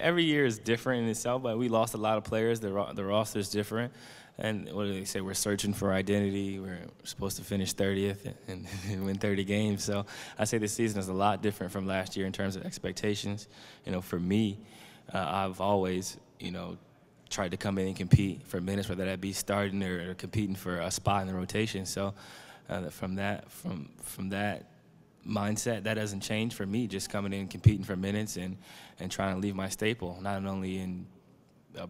every year is different in itself, but we lost a lot of players. The roster's different. And what do they say? We're searching for identity. We're supposed to finish 30th and win 30 games. So I say this season is a lot different from last year in terms of expectations. For me, I've always, tried to come in and compete for minutes, whether that be starting or competing for a spot in the rotation. So from that mindset, that doesn't change for me. Just coming in and competing for minutes and trying to leave my staple, not only in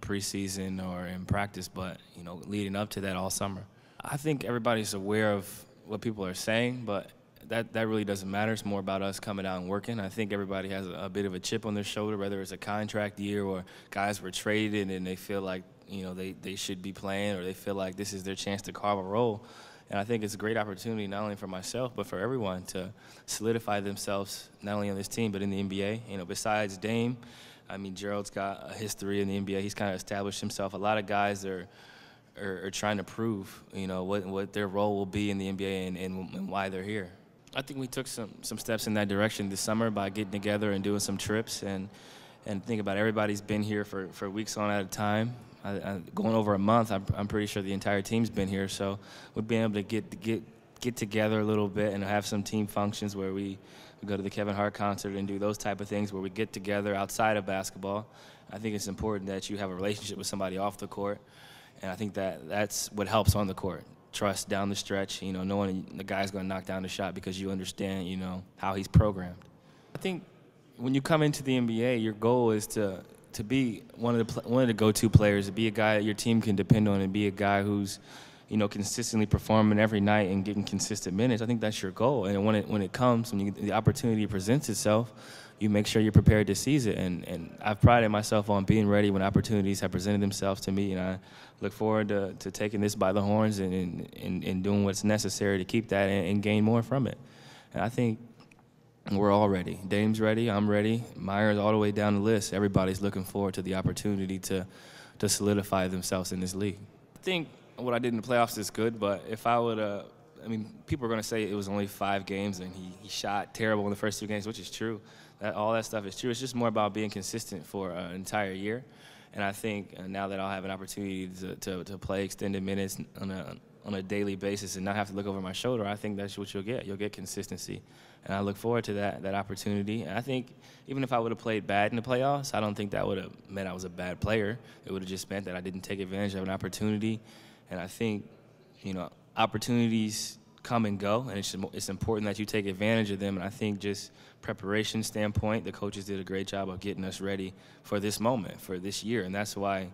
preseason or in practice, but leading up to that all summer. I think everybody's aware of what people are saying, but that really doesn't matter. It's more about us coming out and working. I think everybody has a bit of a chip on their shoulder, whether it's a contract year or guys were traded and they feel like they should be playing, or they feel like this is their chance to carve a role. And I think it's a great opportunity not only for myself but for everyone to solidify themselves not only on this team but in the NBA. Besides Dame, I mean, Gerald's got a history in the NBA. He's kind of established himself. A lot of guys are trying to prove, what their role will be in the NBA and why they're here. I think we took some steps in that direction this summer by getting together and doing some trips and think about everybody's been here for weeks on at a time. Going over a month, I'm pretty sure the entire team's been here. So we've been able to get together a little bit and have some team functions where we go to the Kevin Hart concert and do those type of things where we get together outside of basketball. I think it's important that you have a relationship with somebody off the court, and I think that's what helps on the court. Trust down the stretch, knowing the guy's going to knock down the shot because you understand, how he's programmed. I think when you come into the NBA, your goal is to be one of the go-to players, to be a guy that your team can depend on, and be a guy who's consistently performing every night and getting consistent minutes. I think that's your goal. And when it comes, when the opportunity presents itself, you make sure you're prepared to seize it. And I've prided myself on being ready when opportunities have presented themselves to me. And I look forward to taking this by the horns and doing what's necessary to keep that and gain more from it. And I think we're all ready. Dame's ready. I'm ready. Myers all the way down the list. Everybody's looking forward to the opportunity to solidify themselves in this league. I think what I did in the playoffs is good, but if I would people are going to say it was only 5 games and he shot terrible in the first 2 games, which is true. All that stuff is true. It's just more about being consistent for an entire year. And I think now that I'll have an opportunity to play extended minutes on a daily basis and not have to look over my shoulder, I think that's what you'll get. You'll get consistency. And I look forward to that opportunity. And I think even if I would have played bad in the playoffs, I don't think that would have meant I was a bad player. It would have just meant that I didn't take advantage of an opportunity. And I think, opportunities come and go, and it's important that you take advantage of them. And I think just preparation standpoint, the coaches did a great job of getting us ready for this moment, for this year. And that's why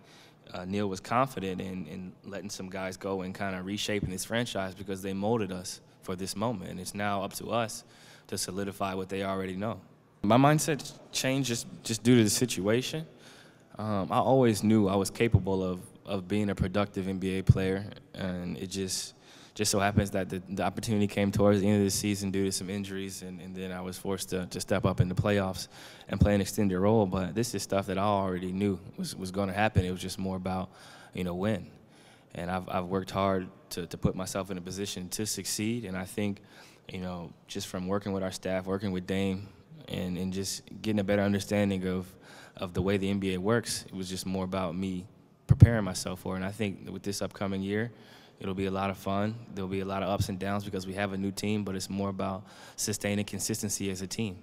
Neil was confident in letting some guys go and kind of reshaping this franchise, because they molded us for this moment. And it's now up to us to solidify what they already know. My mindset changed just due to the situation. I always knew I was capable of being a productive NBA player, and it just so happens that the opportunity came towards the end of the season due to some injuries, and then I was forced to step up in the playoffs and play an extended role. But this is stuff that I already knew was going to happen. It was just more about, when. And I've worked hard to put myself in a position to succeed, and I think, just from working with our staff, working with Dame, and just getting a better understanding of the way the NBA works, it was just more about me preparing myself for it. And I think with this upcoming year, it'll be a lot of fun. There'll be a lot of ups and downs because we have a new team, but it's more about sustaining consistency as a team.